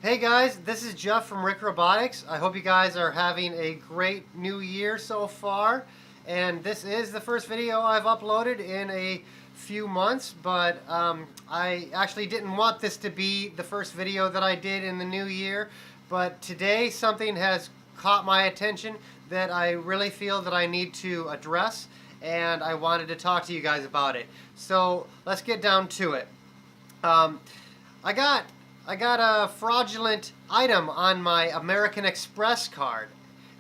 Hey guys, this is Jeff from Robotics. I hope you guys are having a great new year so far. And this is the first video I've uploaded in a few months, but I actually didn't want this to be the first video that I did in the new year. But today something has caught my attention that I really feel that I need to address, and I wanted to talk to you guys about it. So let's get down to it. I got a fraudulent item on my American Express card.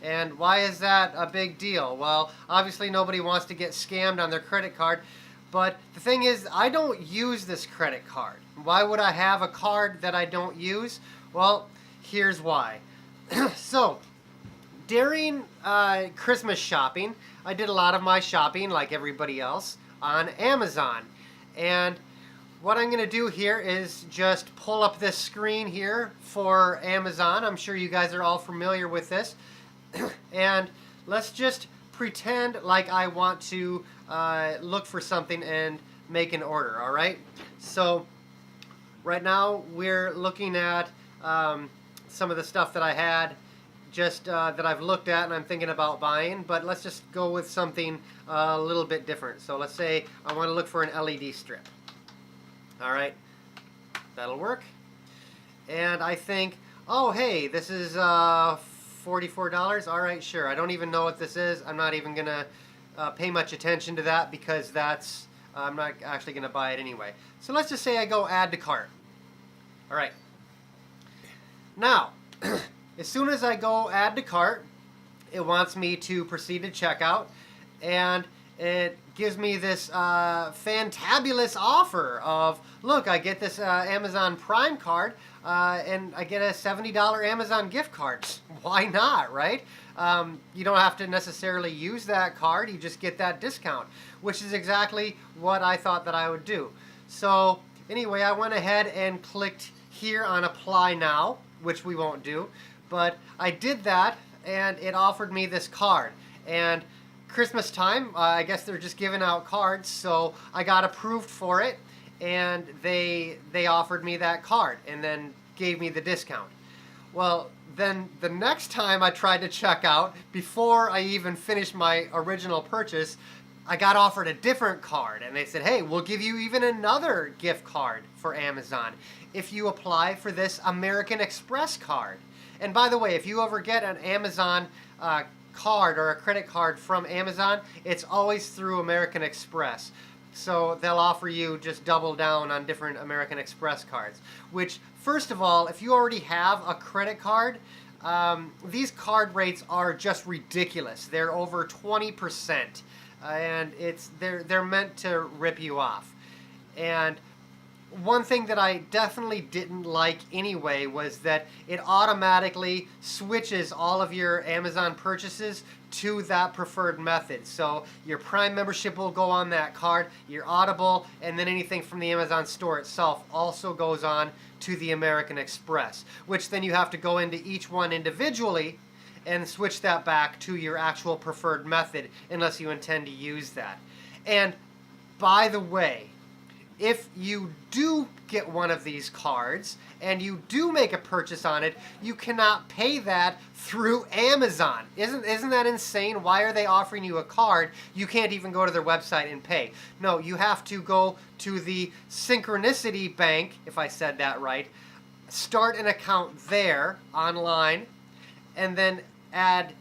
And why is that a big deal? Well, obviously nobody wants to get scammed on their credit card, but the thing is, I don't use this credit card. Why would I have a card that I don't use? Well, here's why. So, during Christmas shopping, I did a lot of my shopping, like everybody else, on Amazon. And what I'm going to do here is just pull up this screen here for Amazon. I'm sure you guys are all familiar with this. And let's just pretend like I want to look for something and make an order, all right? So right now we're looking at some of the stuff that I had just that I've looked at and I'm thinking about buying, but let's just go with something a little bit different. So let's say I want to look for an LED strip. All right, that'll work. And I think, oh, hey, this is $44. All right, sure. I don't even know what this is. I'm not even going to pay much attention to that because I'm not actually going to buy it anyway. So let's just say I go add to cart. All right. Now, as soon as I go add to cart, it wants me to proceed to checkout, and it gives me this fantabulous offer of, look, I get this Amazon Prime card and I get a $70 Amazon gift card. Why not, right? You don't have to necessarily use that card, you just get that discount, which is exactly what I thought that I would do. So anyway, I went ahead and clicked here on Apply Now, which we won't do, but I did that and it offered me this card. And Christmas time, I guess they're just giving out cards, so I got approved for it, and they offered me that card and then gave me the discount. Well, then the next time I tried to check out, before I even finished my original purchase, I got offered a different card, and they said, hey, we'll give you even another gift card for Amazon if you apply for this American Express card. And by the way, if you ever get an Amazon card or a credit card from Amazon, it's always through American Express. So they'll offer you just double down on different American Express cards. Which, first of all, if you already have a credit card, these card rates are just ridiculous. They're over 20%, and they're meant to rip you off. And one thing that I definitely didn't like anyway was that it automatically switches all of your Amazon purchases to that preferred method. So your Prime membership will go on that card, your Audible, and then anything from the Amazon store itself also goes on to the American Express, which then you have to go into each one individually and switch that back to your actual preferred method unless you intend to use that. And by the way, if you do get one of these cards and you do make a purchase on it, you cannot pay that through Amazon. Isn't that insane? Why are they offering you a card? You can't even go to their website and pay. No, you have to go to the Synchrony Bank, if I said that right, start an account there online, and then add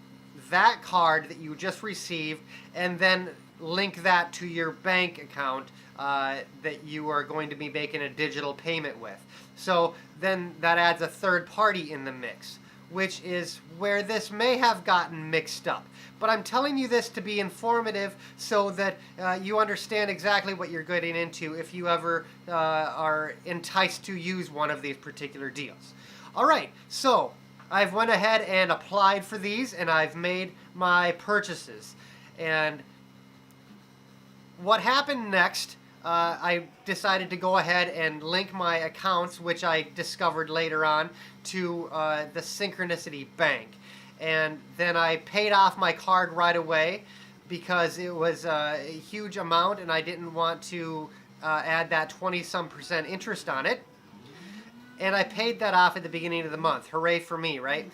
that card that you just received, and then link that to your bank account that you are going to be making a digital payment with. So then that adds a third party in the mix, which is where this may have gotten mixed up. But I'm telling you this to be informative so that you understand exactly what you're getting into if you ever are enticed to use one of these particular deals. All right, so I've went ahead and applied for these, and I've made my purchases. And what happened next, I decided to go ahead and link my accounts, which I discovered later on, to the Synchrony Bank. And then I paid off my card right away because it was a huge amount and I didn't want to add that 20-some% interest on it. and I paid that off at the beginning of the month. Hooray for me, right?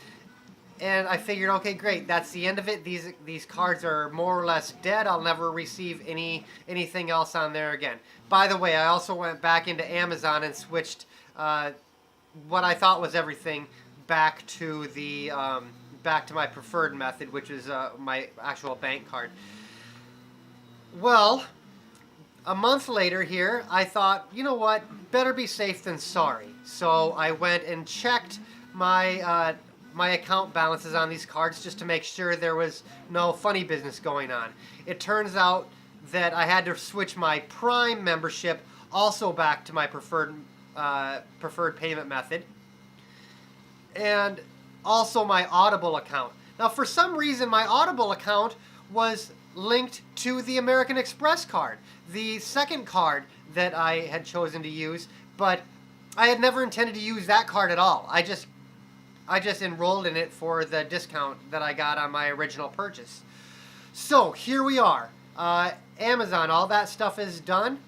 And I figured, okay, great, that's the end of it. These cards are more or less dead. I'll never receive anything else on there again. By the way, I also went back into Amazon and switched what I thought was everything back to the back to my preferred method, which is my actual bank card. Well, a month later here, I thought, you know what, better be safe than sorry. So I went and checked my my account balances on these cards just to make sure there was no funny business going on. It turns out that I had to switch my Prime membership also back to my preferred payment method, and also my Audible account. Now, for some reason, my Audible account was linked to the American Express card, the second card that I had chosen to use, but I had never intended to use that card at all. I just enrolled in it for the discount that I got on my original purchase. So here we are. Amazon, all that stuff is done.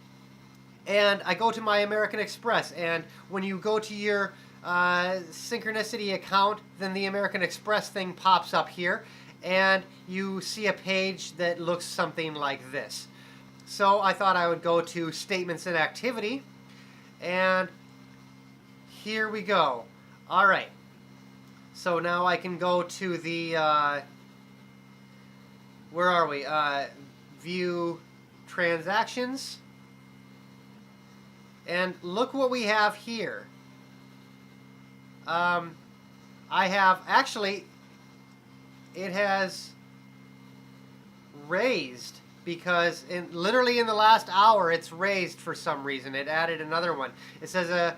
And I go to my American Express. And when you go to your Synchronicity account, then the American Express thing pops up here. And you see a page that looks something like this. So I thought I would go to Statements and Activity. And here we go. All right. So now I can go to the, where are we? View Transactions. And look what we have here. I have, actually, it has raised, because literally in the last hour it's raised for some reason. It added another one. It says I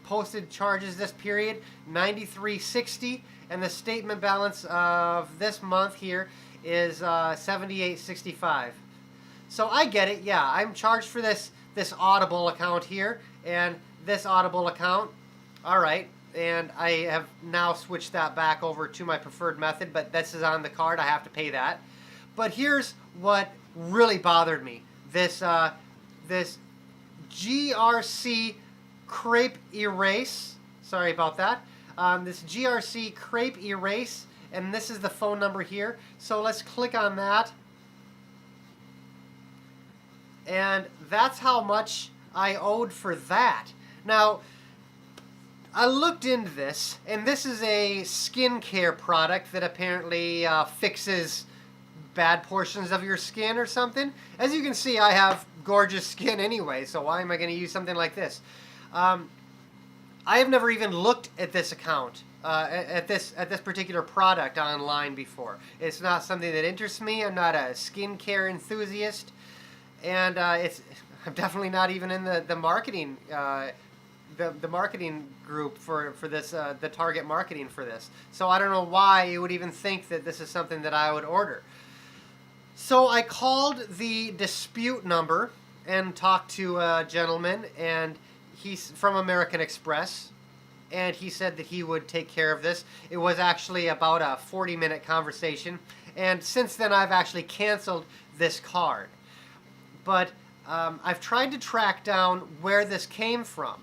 posted charges this period, $93.60, and the statement balance of this month here is $78.65. So I get it. Yeah, I'm charged for this Audible account here and this Audible account. All right. And I have now switched that back over to my preferred method, but this is on the card. I have to pay that. But here's what really bothered me. This GRC Crepe Erase. Sorry about that. This GRC Crepe Erase, and this is the phone number here. So let's click on that. And that's how much I owed for that. Now, I looked into this, and this is a skincare product that apparently fixes bad portions of your skin or something. As you can see, I have gorgeous skin anyway, so why am I going to use something like this? I have never even looked at this account, at this particular product online before. It's not something that interests me. I'm not a skincare enthusiast, and I'm definitely not even in the marketing the marketing group for this, the target marketing for this. So I don't know why you would even think that this is something that I would order. So I called the dispute number and talked to a gentleman, and he's from American Express, and he said that he would take care of this. It was actually about a 40-minute conversation, and since then I've actually canceled this card. But I've tried to track down where this came from,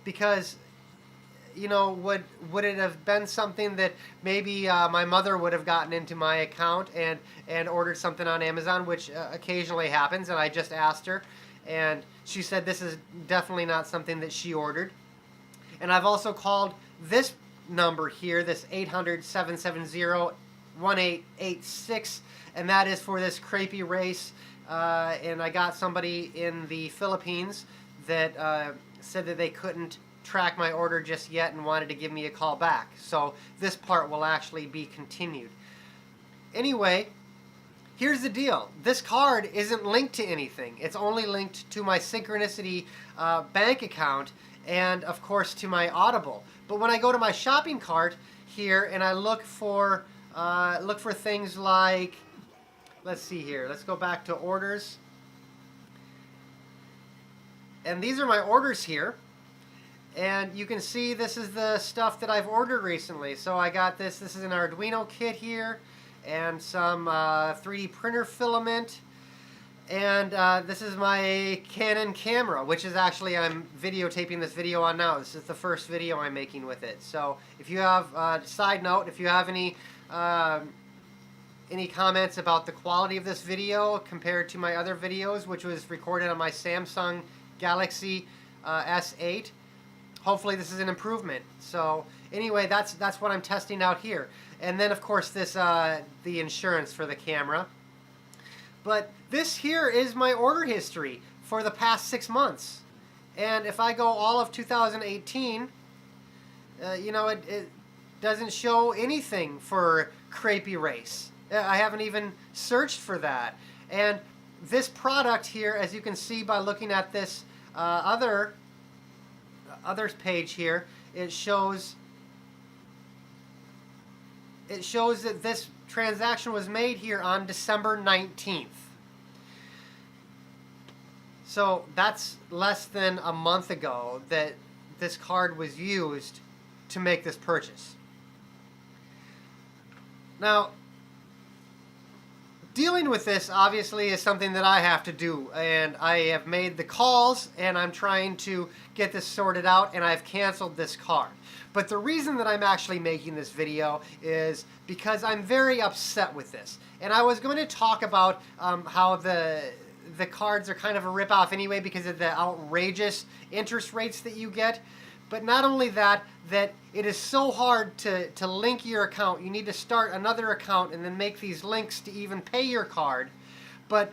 because, you know, would it have been something that maybe my mother would have gotten into my account and ordered something on Amazon, which occasionally happens, and I just asked her, and she said this is definitely not something that she ordered. And I've also called this number here, this 800-770-1886, and that is for this Crepe Erase, and I got somebody in the Philippines that said that they couldn't track my order just yet and wanted to give me a call back. So this part will actually be continued. Anyway, here's the deal. This card isn't linked to anything. It's only linked to my Synchronicity bank account and, of course, to my Audible. But when I go to my shopping cart here and I look for things like, let's see here. Let's go back to orders. And these are my orders here. And you can see this is the stuff that I've ordered recently. So I got this. This is an Arduino kit here, and some 3D printer filament, And this is my Canon camera, which is actually, I'm videotaping this video on now. This is the first video I'm making with it. So if you have, side note, if you have any comments about the quality of this video compared to my other videos, which was recorded on my Samsung Galaxy S8, hopefully this is an improvement. So anyway, that's what I'm testing out here. And then of course this the insurance for the camera. But this here is my order history for the past 6 months. And if I go all of 2018, you know, it doesn't show anything for Crepe Erase. I haven't even searched for that. And this product here, as you can see by looking at this others page here, it shows that this transaction was made here on December 19th. So that's less than a month ago that this card was used to make this purchase. Now, dealing with this obviously is something that I have to do, and I have made the calls and I'm trying to get this sorted out, and I've canceled this card. But the reason that I'm actually making this video is because I'm very upset with this. And I was going to talk about how the cards are kind of a ripoff anyway because of the outrageous interest rates that you get. But not only that, that it is so hard to link your account. You need to start another account and then make these links to even pay your card. But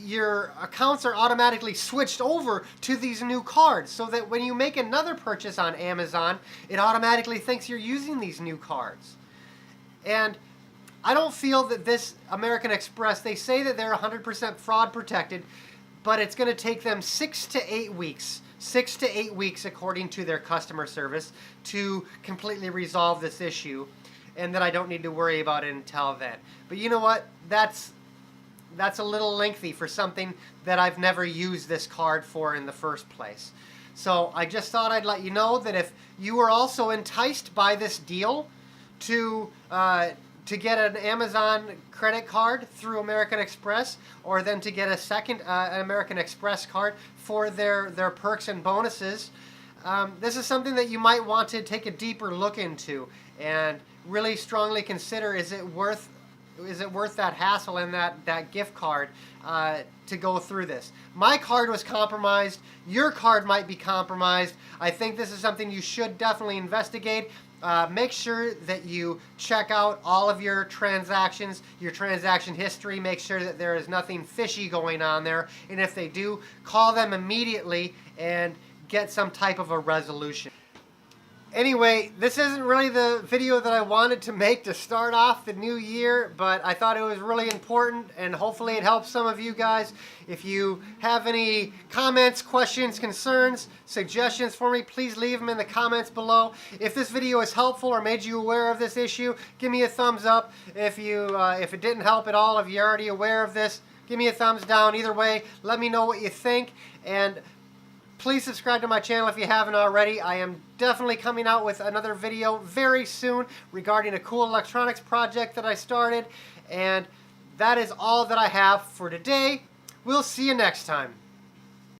your accounts are automatically switched over to these new cards, so that when you make another purchase on Amazon, it automatically thinks you're using these new cards. And I don't feel that this American Express, they say that they're 100% fraud protected, but it's going to take them 6 to 8 weeks. 6 to 8 weeks, according to their customer service, to completely resolve this issue, and that I don't need to worry about it until then. But you know what? That's a little lengthy for something that I've never used this card for in the first place. So I just thought I'd let you know that if you were also enticed by this deal to get an Amazon credit card through American Express, or then to get a second an American Express card for their perks and bonuses, this is something that you might want to take a deeper look into and really strongly consider, is it worth that hassle and that gift card to go through this. My card was compromised. Your card might be compromised. I think this is something you should definitely investigate. Make sure that you check out all of your transactions, your transaction history. Make sure that there is nothing fishy going on there. And if they do, call them immediately and get some type of a resolution. Anyway, this isn't really the video that I wanted to make to start off the new year, but I thought it was really important, and hopefully it helps some of you guys. If you have any comments, questions, concerns, suggestions for me, please leave them in the comments below. If this video is helpful or made you aware of this issue, give me a thumbs up. If it didn't help at all, if you're already aware of this, give me a thumbs down. Either way, let me know what you think, and please subscribe to my channel if you haven't already. I am definitely coming out with another video very soon regarding a cool electronics project that I started. And that is all that I have for today. We'll see you next time.